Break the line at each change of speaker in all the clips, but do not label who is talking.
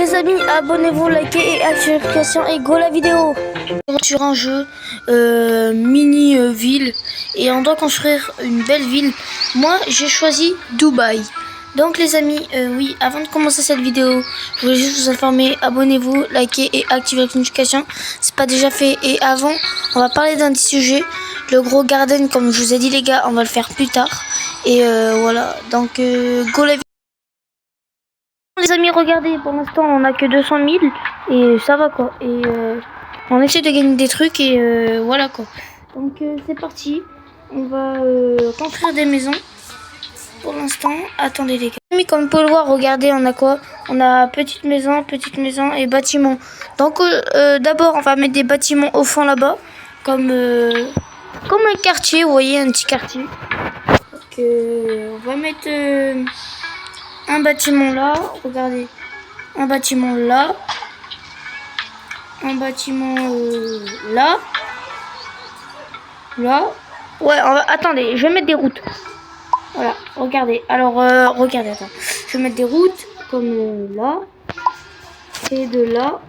Les amis, abonnez-vous, likez et activez la notification et go la vidéo. Sur un jeu mini ville et on doit construire une belle ville. Moi j'ai choisi Dubaï. Donc les amis, oui, avant de commencer cette vidéo, je voulais juste vous informer, abonnez-vous, likez et activez la notification. C'est pas déjà fait. Et avant, on va parler d'un petit sujet, le gros garden, comme je vous ai dit les gars, on va le faire plus tard. Et voilà, donc go la vidéo. Les amis, regardez, pour l'instant on a que 200 000 et ça va quoi. Et on essaie de gagner des trucs et voilà quoi. Donc c'est parti, on va construire des maisons. Pour l'instant, attendez les gars. Mais comme vous pouvez le voir, regardez, on a quoi? On a petite maison et bâtiment. Donc d'abord on va mettre des bâtiments au fond là-bas, comme un quartier, vous voyez, un petit quartier. Donc on va mettre un bâtiment là, regardez, un bâtiment là, un bâtiment là, ouais, attendez, je vais mettre des routes. Voilà, regardez, alors regardez, attends, je vais mettre des routes comme là, et de là,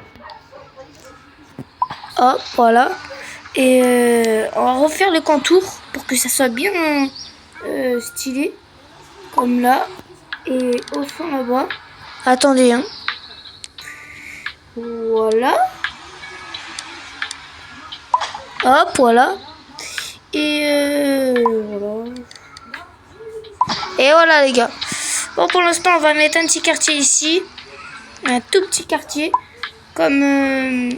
hop, voilà, et on va refaire le contour pour que ça soit bien stylé, comme là, et au fond là-bas, attendez, hein. Voilà. Hop, voilà. Et voilà. Et voilà les gars. Bon, pour l'instant, on va mettre un petit quartier ici. Un tout petit quartier. Comme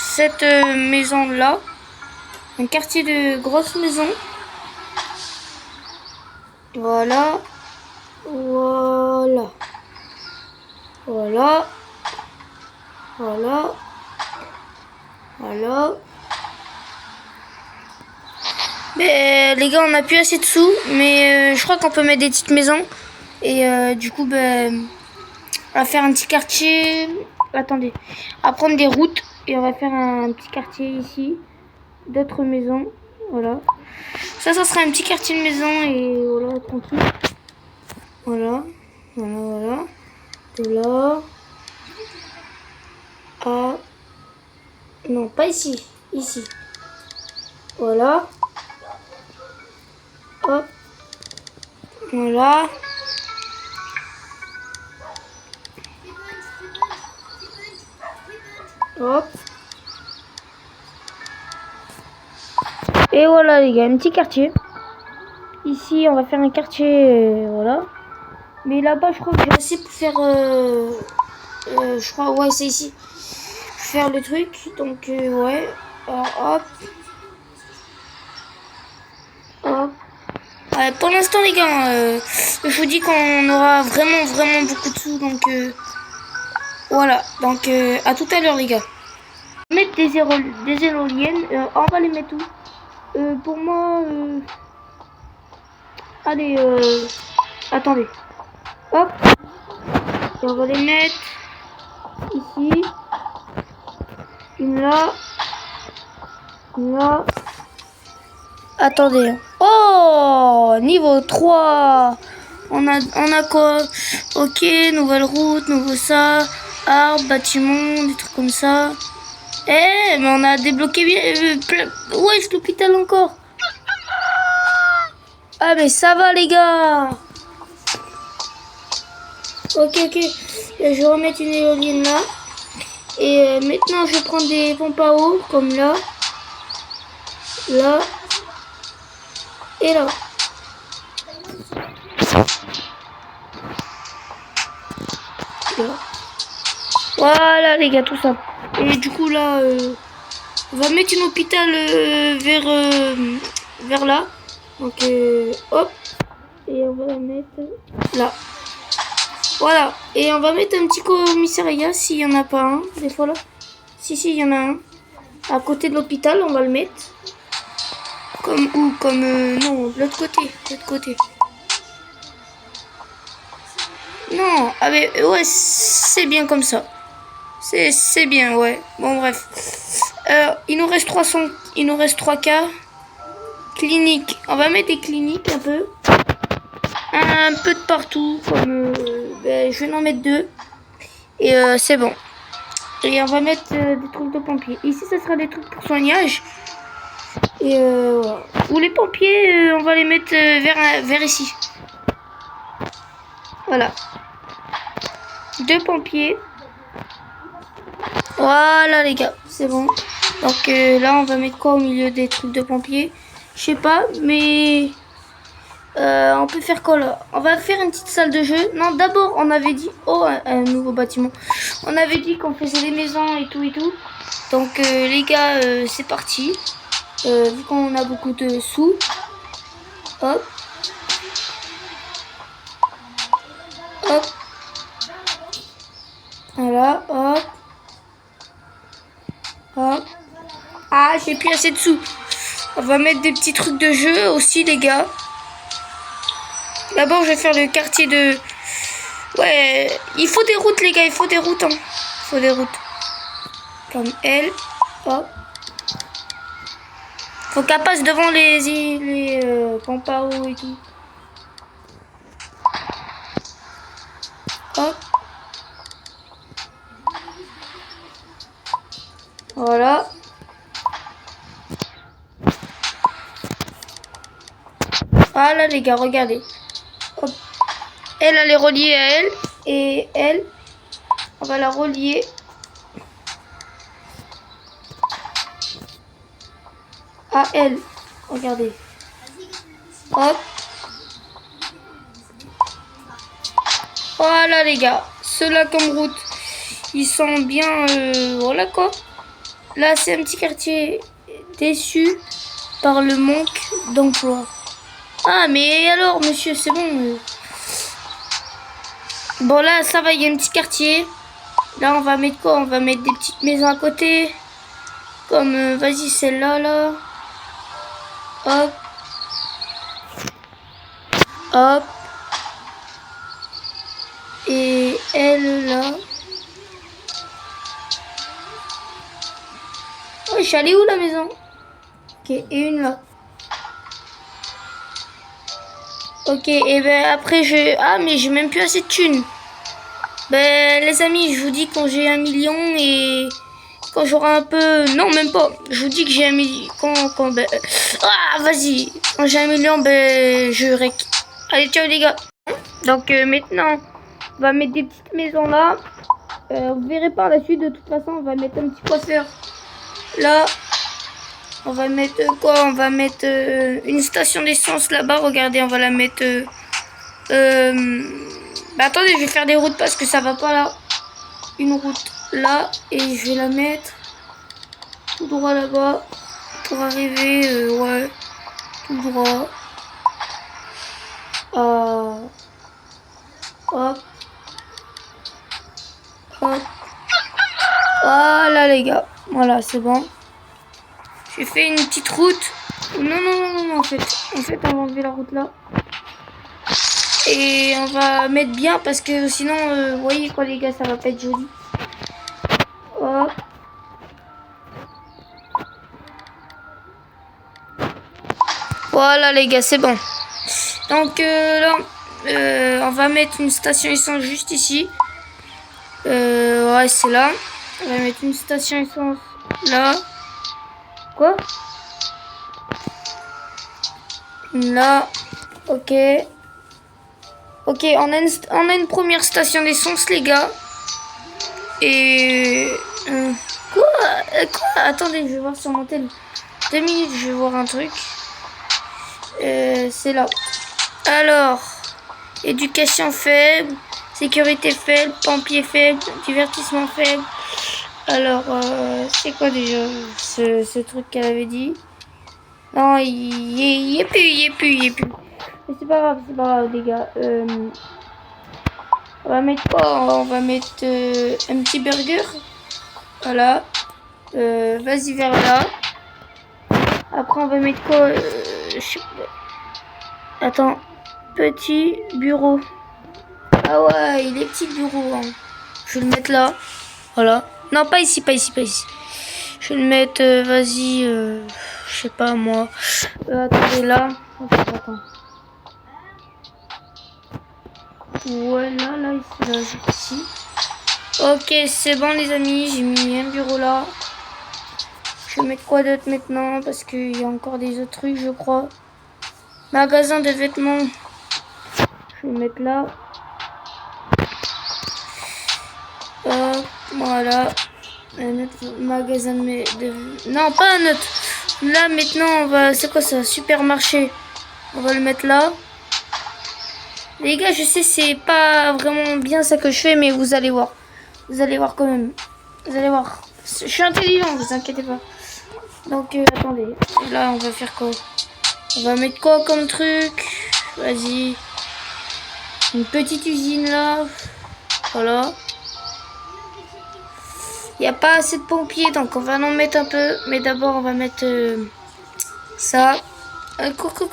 cette maison-là. Un quartier de grosse maison. Voilà. Voilà. Voilà. Voilà. Voilà. Mais les gars, on n'a plus assez de sous, mais je crois qu'on peut mettre des petites maisons. Et du coup, on va faire un petit quartier. Attendez, on va prendre des routes et on va faire un petit quartier ici. D'autres maisons, voilà. Ça sera un petit quartier de maison et voilà, tranquille. Voilà, voilà, voilà. De là. Ah. Non, pas ici. Ici. Voilà. Hop. Voilà. Hop. Et voilà les gars, un petit quartier. Ici, on va faire un quartier, voilà. Mais là-bas, je crois que j'ai assez pour faire... je crois, ouais, c'est ici. Faire le truc, donc ouais. Alors, hop. Hop. Ouais, pour l'instant les gars, je vous dis qu'on aura vraiment beaucoup de sous, donc voilà. Donc à tout à l'heure les gars. Mettre des éoliennes, on va les mettre où? Pour moi, allez, attendez. Hop. Et on va les mettre ici. Une là. Une là. Attendez. Oh, niveau 3. On a quoi? Ok, nouvelle route, nouveau ça, arbre, bâtiment, des trucs comme ça. Eh, mais on a débloqué bien. Ouais, l'hôpital encore. Ah, mais ça va, les gars. Ok. Je vais remettre une éolienne là. Et maintenant, je vais prendre des pompes à eau, comme là. Là. Et là. Voilà les gars, tout ça. Et du coup là, on va mettre un hôpital vers là. Donc hop. Et on va la mettre là. Voilà. Et on va mettre un petit commissariat s'il n'y en a pas un. Des fois là. Si, il y en a un. À côté de l'hôpital, on va le mettre. Comme où? Comme non, de l'autre côté. De l'autre côté. Non, ah mais ouais, c'est bien comme ça. C'est bien, ouais. Bon, bref. Il nous reste 300. Il nous reste 3 cas. Clinique. On va mettre des cliniques un peu. Un peu de partout. Comme, je vais en mettre 2. Et c'est bon. Et on va mettre des trucs de pompiers. Ici, ça sera des trucs pour soignage. Et voilà. Ou les pompiers, on va les mettre vers ici. Voilà. 2 pompiers. Voilà les gars, c'est bon. Donc là, on va mettre quoi au milieu des trucs de pompiers? Je sais pas, mais on peut faire quoi là? On va faire une petite salle de jeu. Non, d'abord, on avait dit... Oh, un nouveau bâtiment. On avait dit qu'on faisait des maisons et tout et tout. Donc les gars, c'est parti. Vu qu'on a beaucoup de sous. Hop. Hop. Voilà, hop. Hop. Ah, j'ai plus assez de sous. On va mettre des petits trucs de jeu aussi, les gars. D'abord, je vais faire le quartier de... Ouais, il faut des routes, les gars. Il faut des routes, hein. Il faut des routes. Comme elle. Hop. Faut qu'elle passe devant les pompes à eau et tout. Hop. Voilà. Voilà les gars, regardez. Hop. Elle est reliée à elle. Et elle, on va la relier. À elle. Regardez. Hop. Voilà les gars. Ceux-là comme route. Ils sont bien... voilà quoi. Là c'est un petit quartier déçu par le manque d'emploi. Ah mais alors monsieur, c'est bon. Bon là ça va, il y a un petit quartier. Là on va mettre quoi? On va mettre des petites maisons à côté. Comme vas-y celle-là là. Hop. Hop. Et elle là. Oh, je suis allée où la maison? Ok, et une là. Ok, et ben après je... Ah mais j'ai même plus assez de thunes. Ben les amis, je vous dis quand j'ai 1 million et quand j'aurai un peu... Non même pas. Je vous dis que j'ai 1 million... Quand ben... Ah vas-y. Quand j'ai 1 million, ben je rec... Allez ciao les gars. Donc maintenant, on va mettre des petites maisons là. Vous verrez par la suite, de toute façon, on va mettre un petit coiffeur là. On va mettre quoi? On va mettre une station d'essence là-bas. Regardez, on va la mettre... bah attendez, je vais faire des routes parce que ça va pas là. Une route là. Et je vais la mettre tout droit là-bas. Pour arriver, ouais, tout droit. Hop. Hop. Voilà les gars. Voilà, c'est bon. J'ai fait une petite route. Non, en fait, on va enlever la route là. Et on va mettre bien parce que sinon, vous voyez quoi les gars, ça va pas être joli. Hop. Voilà les gars, c'est bon. Donc là, on va mettre une station essence juste ici. Ouais, c'est là. On va mettre une station essence là. Quoi? Là. Ok. Ok, on a une première station d'essence, les gars. Et... quoi? Attendez, je vais voir sur mon tel. 2 minutes, je vais voir un truc. C'est là. Alors, éducation faible, sécurité faible, pompier faible, divertissement faible. Alors, c'est quoi déjà ce truc qu'elle avait dit? Non, il est plus. Mais c'est pas grave, les gars. On va mettre quoi? On va mettre un petit burger. Voilà. Vas-y vers là. Après, on va mettre quoi? Je sais pas. Attends. Petit bureau. Ah ouais, il est petit bureau. Hein. Je vais le mettre là. Voilà. Non, pas ici. Je vais le mettre, vas-y, je sais pas moi. Attendez là. Attends. Ouais, là, ici. Ok, c'est bon les amis, j'ai mis un bureau là. Je vais mettre quoi d'autre maintenant parce qu'il y a encore des autres trucs je crois. Magasin de vêtements. Je vais mettre là. Voilà. Un autre magasin de... Non, pas un autre. Là maintenant on va... C'est quoi ça? Supermarché. On va le mettre là. Les gars, je sais c'est pas vraiment bien ça que je fais, mais vous allez voir. Vous allez voir quand même. Vous allez voir. Je suis intelligent, vous inquiétez pas. Donc attendez. Là on va faire quoi? On va mettre quoi comme truc? Vas-y. Une petite usine là. Voilà. Il n'y a pas assez de pompiers, donc on va en mettre un peu. Mais d'abord on va mettre ça. Coucou,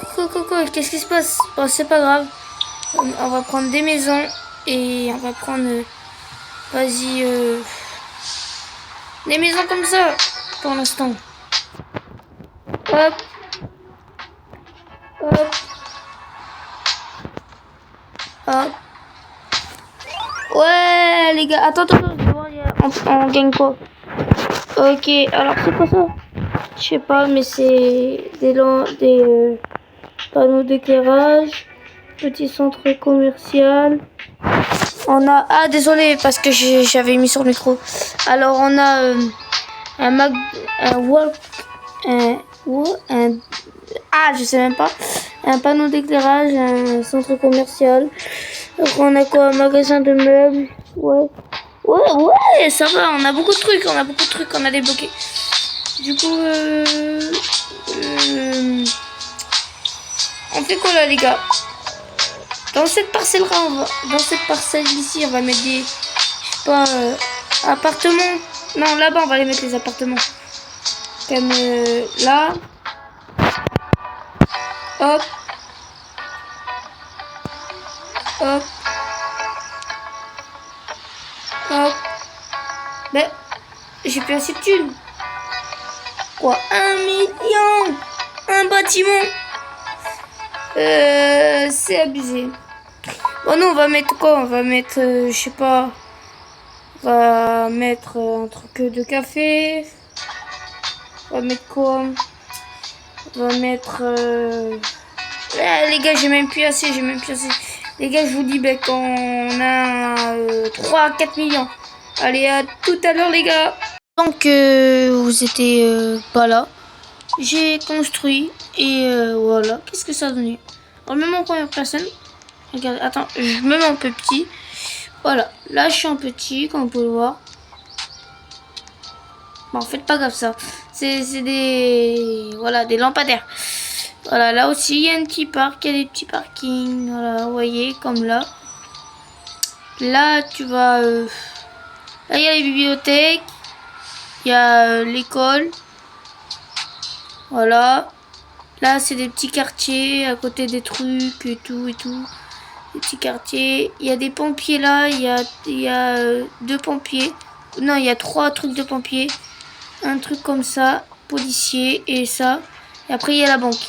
qu'est-ce qui se passe? Bon, c'est pas grave. On va prendre des maisons. Et on va prendre... vas-y... des maisons comme ça. Pour l'instant. Hop. Hop. Hop. Ouais, les gars. Attends. On gagne quoi? Ok, alors c'est quoi ça? Je sais pas, mais c'est des panneaux d'éclairage. Petit centre commercial. On a... Ah, désolé, parce que j'avais mis sur le micro. Alors, on a je sais même pas. Un panneau d'éclairage, un centre commercial. Donc, on a quoi? Un magasin de meubles. Ouais, ça va. On a beaucoup de trucs. On a débloqué. Du coup, on fait quoi là, les gars? Dans cette parcelle ici, on va mettre des, je sais pas, appartements. Non, là-bas, on va les mettre les appartements. Comme là. Hop. Hop. Hop. Ben, j'ai plus assez de thunes. Quoi? 1 million? Un bâtiment? C'est abusé. Bon, nous, on va mettre quoi? On va mettre, je sais pas. On va mettre un truc de café. On va mettre quoi? On va mettre... les gars, j'ai même plus assez. Les gars, je vous dis ben, qu'on a 3 à 4 millions. Allez, à tout à l'heure, les gars. Donc, vous étiez pas là. J'ai construit et voilà. Qu'est-ce que ça a donné? Alors, même en première personne. Regardez, attends, je me mets un peu petit. Voilà, là je suis en petit, comme on peut le voir. Bon, faites pas gaffe ça. C'est des... Voilà, des lampadaires. Voilà, là aussi il y a un petit parc, il y a des petits parkings. Voilà, vous voyez, comme là. Là, tu vas... Là, il y a les bibliothèques. Il y a l'école. Voilà. Là, c'est des petits quartiers à côté des trucs et tout et tout. Des petits quartiers. Il y a des pompiers là. Il y a 2 pompiers. Non, il y a 3 trucs de pompiers. Un truc comme ça. Policier et ça. Et après, il y a la banque.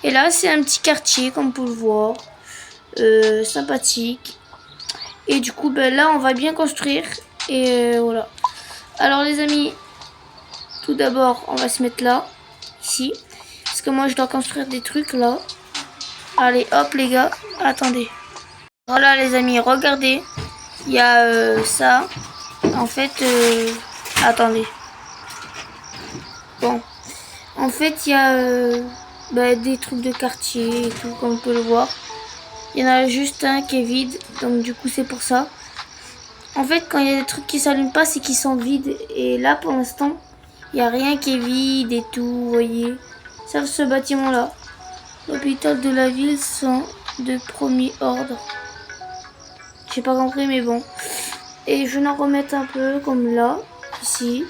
Et là, c'est un petit quartier, comme vous pouvez le voir. Sympathique. Et du coup, ben, là, on va bien construire. Et voilà. Alors, les amis, tout d'abord, on va se mettre là. Ici. Parce que moi, je dois construire des trucs là. Allez, hop, les gars. Attendez. Voilà, les amis, regardez. Il y a ça. En fait, attendez. Bon. En fait, il y a des trucs de quartier et tout, comme on peut le voir. Il y en a juste un qui est vide. Donc, du coup, c'est pour ça. En fait, quand il y a des trucs qui s'allument pas, c'est qu'ils sont vides. Et là, pour l'instant, il n'y a rien qui est vide et tout, vous voyez. Sauf ce bâtiment-là. L'hôpital de la ville sont de premier ordre. J'ai pas compris, mais bon. Et je vais en remettre un peu, comme là. Ici.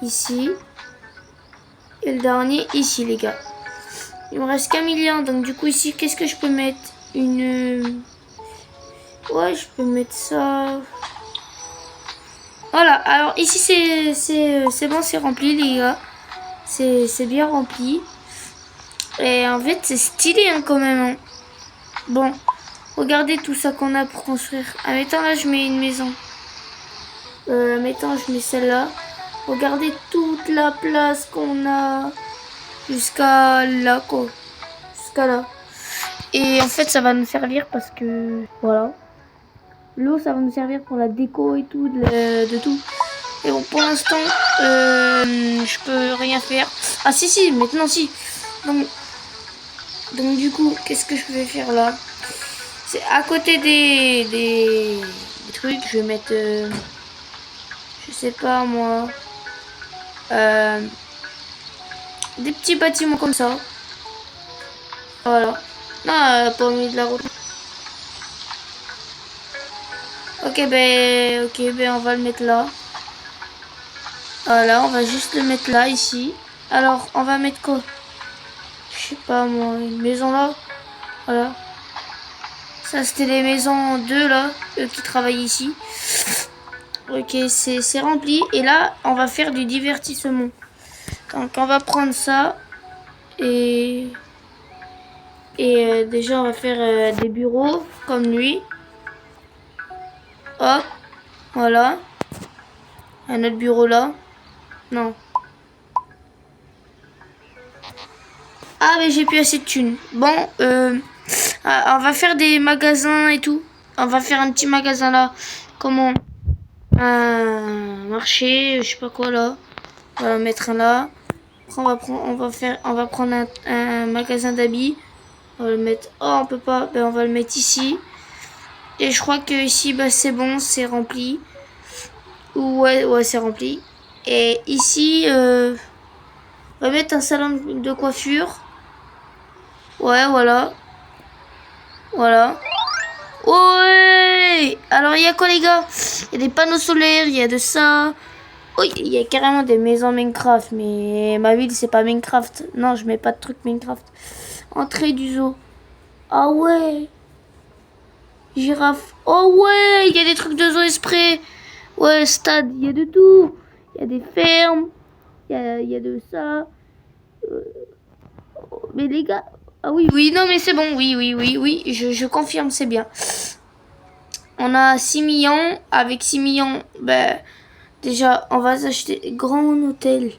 Ici. Et le dernier, ici, les gars. Il me reste qu'un million. Donc, du coup, ici, qu'est-ce que je peux mettre? Une... Ouais, je peux mettre ça... Voilà, alors ici c'est bon, c'est rempli les gars. C'est bien rempli. Et en fait c'est stylé hein, quand même. Bon, regardez tout ça qu'on a pour construire. Admettons là je mets une maison. Mettons, je mets celle-là. Regardez toute la place qu'on a jusqu'à là, quoi. Jusqu'à là. Et en fait, ça va nous servir parce que, voilà. L'eau, ça va nous servir pour la déco et tout, de tout. Et bon, pour l'instant, je peux rien faire. Ah si, maintenant si. Donc du coup, qu'est-ce que je vais faire là? C'est à côté des trucs, je vais mettre, je sais pas moi, des petits bâtiments comme ça. Voilà. Non, pas au milieu de la route. Ok, ben on va le mettre là. Voilà, on va juste le mettre là, ici. Alors, on va mettre quoi? Je sais pas moi, une maison là. Voilà. Ça, c'était les maisons 2 là, eux qui travaillent ici. Ok, c'est rempli. Et là, on va faire du divertissement. Donc, on va prendre ça. Et déjà, on va faire des bureaux comme lui. Hop, voilà. Un autre bureau là. Non. Ah, mais j'ai plus assez de thunes. Bon, on va faire des magasins et tout. On va faire un petit magasin là. Comment? Un marché, je sais pas quoi là. On va mettre un là. Après, on va prendre un magasin d'habits. On va le mettre. Oh, on peut pas. Ben, on va le mettre ici. Et je crois que ici, bah, c'est bon, c'est rempli. Ouais, c'est rempli. Et ici, on va mettre un salon de coiffure. Ouais, voilà. Voilà. Ouais. Alors, il y a quoi, les gars? Il y a des panneaux solaires, il y a de ça. Oh, il y a carrément des maisons Minecraft. Mais ma ville, c'est pas Minecraft. Non, je mets pas de truc Minecraft. Entrée du zoo. Ah ouais. Girafe. Oh ouais, il y a des trucs de zoo exprès. Ouais, stade, il y a de tout. Il y a des fermes. Il y a de ça. Mais les gars... Ah oui, non mais c'est bon. Oui. Je confirme, c'est bien. On a 6 millions. Avec 6 millions, ben... Déjà, on va s'acheter grand hôtel.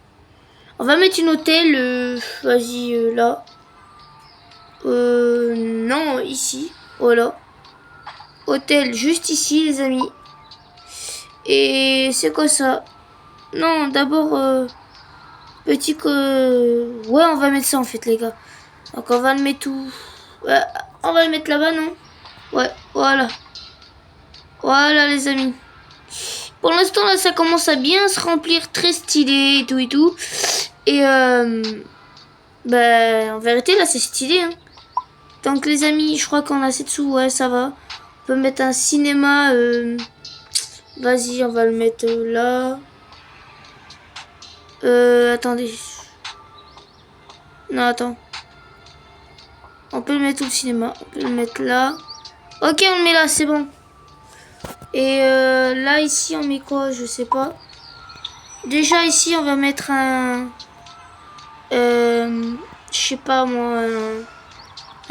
On va mettre une hôtel, vas-y, là. Non, ici. Voilà. Hôtel juste ici, les amis. Et c'est quoi ça? Non, d'abord, petit que... Ouais, on va mettre ça en fait, les gars. Donc, on va le mettre où? On va le mettre là-bas, non? Ouais, voilà. Voilà, les amis. Pour l'instant, là, ça commence à bien se remplir, très stylé et tout et tout. Et, ben, en vérité, là, c'est stylé, hein. Donc, les amis, je crois qu'on a assez de sous. Ouais, ça va. On peut mettre un cinéma. Vas-y, on va le mettre là. Attendez. Non, attends. On peut le mettre au cinéma. On peut le mettre là. Ok, on le met là, c'est bon. Et là, ici, on met quoi? Je sais pas. Déjà, ici, on va mettre un... je sais pas, moi,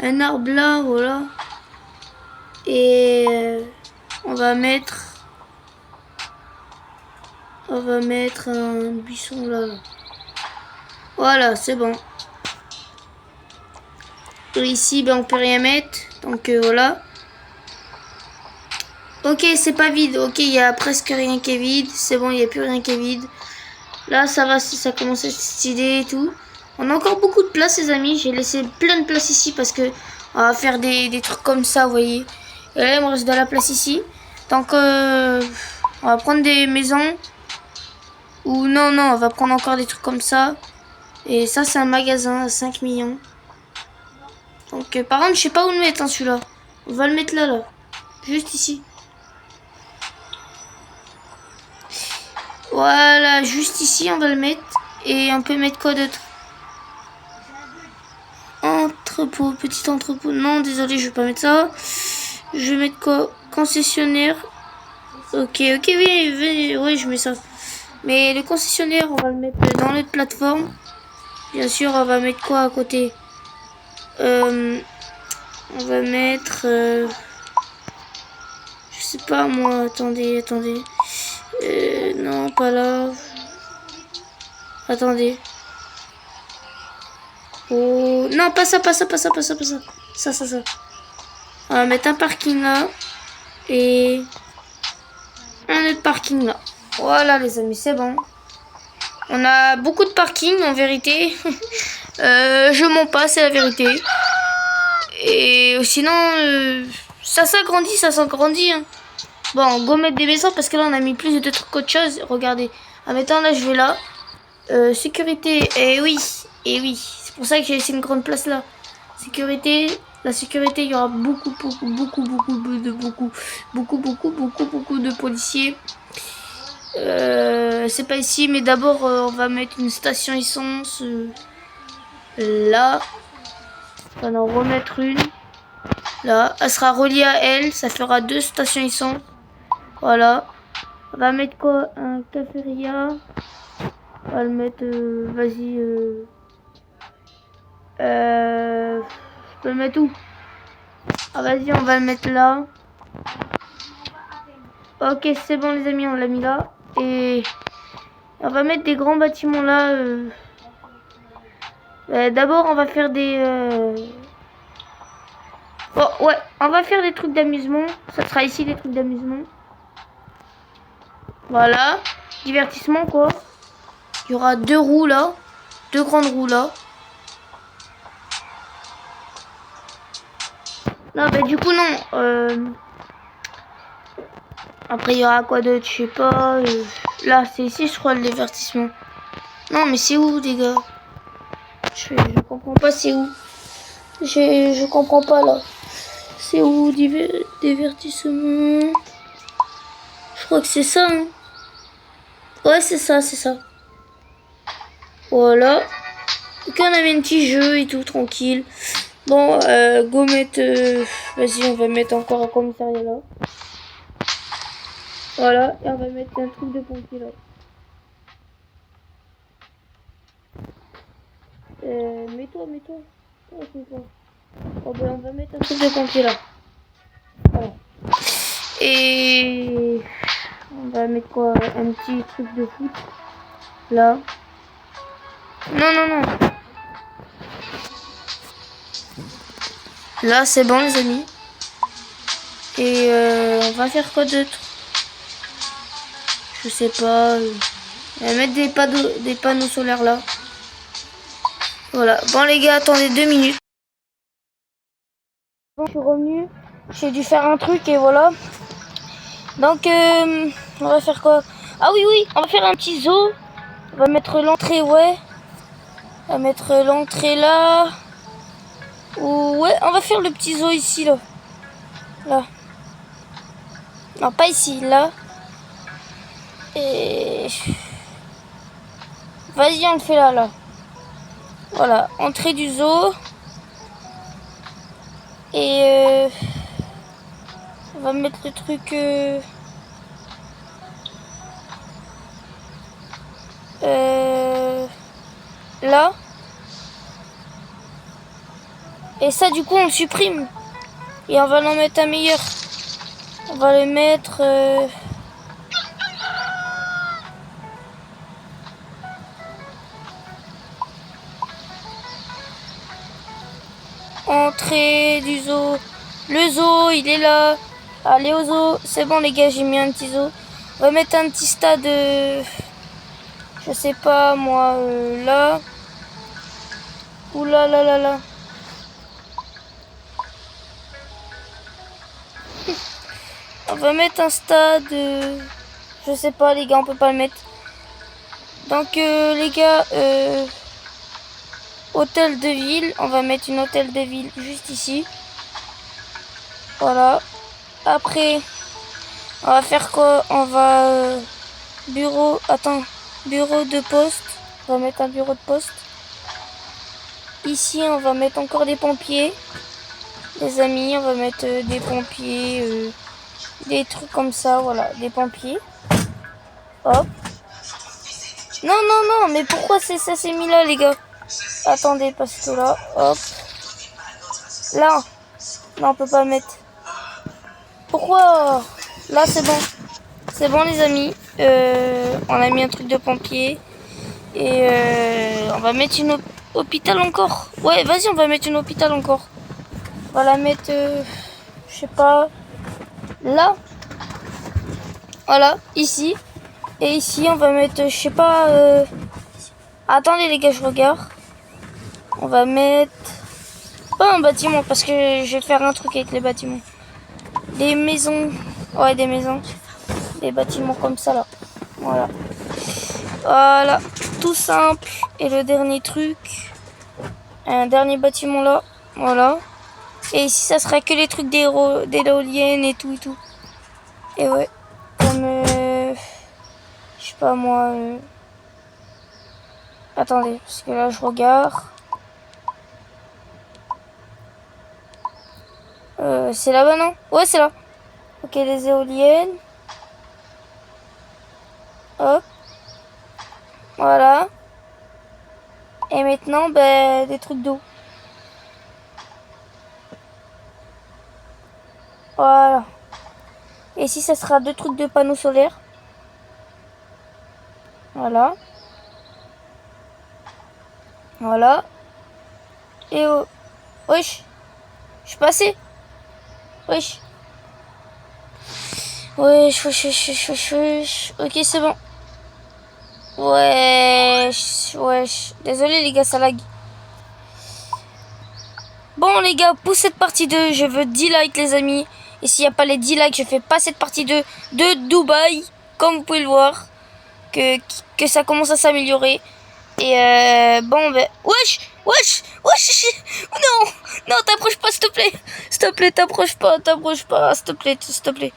un arbre là, voilà. Et on va mettre un buisson là. Voilà, c'est bon. Et ici, ben, on peut rien mettre. Donc voilà. Ok, c'est pas vide. Ok, il y a presque rien qui est vide. C'est bon, il n'y a plus rien qui est vide. Là, ça va, ça commence à être stylé et tout. On a encore beaucoup de place, les amis. J'ai laissé plein de place ici parce que on va faire des trucs comme ça, vous voyez. Et là, il me reste de la place ici. Donc, on va prendre des maisons. Ou non, on va prendre encore des trucs comme ça. Et ça, c'est un magasin à 5 millions. Donc, par contre, je sais pas où le mettre, hein, celui-là. On va le mettre là. Juste ici. Voilà, juste ici, on va le mettre. Et on peut mettre quoi d'autre? Entrepôt, petit entrepôt. Non, désolé, je vais pas mettre ça. Je vais mettre quoi? Concessionnaire. Ok, oui, je mets ça. Mais le concessionnaire, on va le mettre dans notre plateforme. Bien sûr, on va mettre quoi à côté? On va mettre... je sais pas moi, attendez. Non, pas là. Attendez. Oh, non, pas ça, pas ça, pas ça, pas ça, pas ça. Ça. On va mettre un parking là. Et un autre parking là. Voilà les amis, c'est bon. On a beaucoup de parking en vérité. Je mens pas, c'est la vérité. Et sinon, ça s'agrandit. Hein. Bon, go mettre des maisons parce que là on a mis plus de trucs qu'autre chose. Regardez. Ah, maintenant là je vais là. Sécurité, et oui. C'est pour ça que j'ai laissé une grande place là. Sécurité. La sécurité, il y aura beaucoup de policiers. C'est pas ici, mais d'abord on va mettre une station essence là. On va en remettre une là. Elle sera reliée à elle, ça fera 2 stations essence. Voilà. On va mettre quoi? Un cafétéria. On va le mettre. Vas-y. Je peux le mettre où? Ah vas-y, on va le mettre là. Ok, c'est bon les amis, on l'a mis là. Et on va mettre des grands bâtiments là. D'abord, on va faire des... Oh ouais, on va faire des trucs d'amusement. Ça sera ici des trucs d'amusement. Voilà. Divertissement quoi. Il y aura 2 roues là. 2 grandes roues là. Non, bah du coup non. Après il y aura quoi d'autre, je sais pas. Là c'est ici je crois le divertissement. Non mais c'est où les gars? Je comprends pas, c'est où? Je comprends pas là. C'est où divertissement? Je crois que c'est ça. Hein. Ouais c'est ça. Voilà. Donc on avait un petit jeu et tout tranquille. Bon, go mettre... Vas-y, on va mettre encore un commissariat là. Voilà, et on va mettre un truc de pompier là. Mets-toi. Oh ben on va mettre un truc de pompier là. Voilà. Et... On va mettre quoi? Un petit truc de foot. Là. Non. Là, c'est bon les amis. Et on va faire quoi d'autre? Je sais pas. On va mettre des panneaux solaires là. Voilà. Bon les gars, attendez 2 minutes. Bon, je suis revenu. J'ai dû faire un truc et voilà. Donc on va faire quoi? Ah oui, on va faire un petit zoo. On va mettre l'entrée, ouais. On va mettre l'entrée là. Ou ouais, on va faire le petit zoo ici là. Là. Non, pas ici, là. Et vas-y, on le fait là. Voilà, entrée du zoo. Et on va mettre le truc là. Et ça, du coup, on le supprime. Et on va en mettre un meilleur. On va le mettre... Entrée du zoo. Le zoo, il est là. Allez au zoo. C'est bon les gars, j'ai mis un petit zoo. On va mettre un petit stade... je sais pas moi, là. Ouh là. On va mettre un stade... je sais pas les gars, on peut pas le mettre. Donc les gars... hôtel de ville, on va mettre une hôtel de ville juste ici. Voilà. Après, on va faire quoi? On va... bureau de poste. On va mettre un bureau de poste. Ici, on va mettre encore des pompiers. Les amis, on va mettre des pompiers. Des trucs comme ça, voilà. Des pompiers. Hop. Non, mais pourquoi ça s'est mis là, les gars? Attendez, parce que là, hop. Là. Non, on peut pas mettre. Pourquoi? Là, c'est bon. C'est bon les amis, on a mis un truc de pompier et on va mettre une hôpital encore. Ouais, vas-y, on va mettre une hôpital encore. On va la mettre, je sais pas, là. Voilà, ici. Et ici, on va mettre, je sais pas... Attendez les gars, je regarde. On va mettre... Pas un bâtiment, parce que je vais faire un truc avec les bâtiments. Des maisons. Ouais, des maisons. Des bâtiments comme ça, là. Voilà. Voilà. Tout simple. Et le dernier truc. Un dernier bâtiment, là. Voilà. Et ici, ça sera que les trucs d'éoliennes et tout et tout. Et ouais. Comme... je sais pas, moi... Attendez, parce que là, je regarde. C'est là-bas, non? Ouais, c'est là. Ok, les éoliennes. Hop. Voilà. Et maintenant, ben, des trucs d'eau. Voilà. Et ici, ça sera 2 trucs de panneaux solaires. Voilà. Voilà. Et oh. Wesh. Je suis passé. Wesh. Wesh, wesh, wesh, wesh, wesh, wesh. Ok, c'est bon. Wesh, wesh. Désolé les gars, ça lag. Bon les gars, pour cette partie 2, je veux 10 likes les amis. Et s'il n'y a pas les 10 likes, je fais pas cette partie 2 de Dubaï. Comme vous pouvez le voir. Que ça commence à s'améliorer. Et bon ben... Wesh, wesh, wesh. Non, non, t'approches pas s'il te plaît. S'il te plaît, t'approches pas. S'il te plaît, s'il te plaît.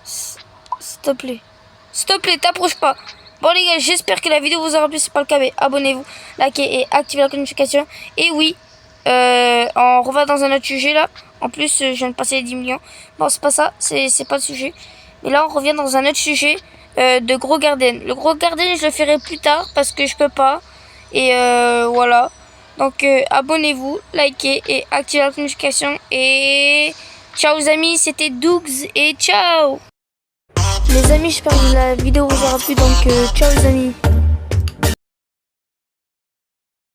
S'il te plaît. S'il te plaît, t'approches pas. Bon les gars, j'espère que la vidéo vous aura plu. Si c'est pas le cas, abonnez-vous, likez et activez la notification. Et oui, on revient dans un autre sujet là. En plus, je viens de passer les 10 millions. Bon, c'est pas ça, c'est pas le sujet. Mais là, on revient dans un autre sujet de gros garden. Le gros garden, je le ferai plus tard parce que je peux pas. Et voilà. Donc, abonnez-vous, likez et activez la notification. Et ciao les amis, c'était Dougs et ciao. Les amis, j'espère que la vidéo vous aura plu. Donc, ciao les amis.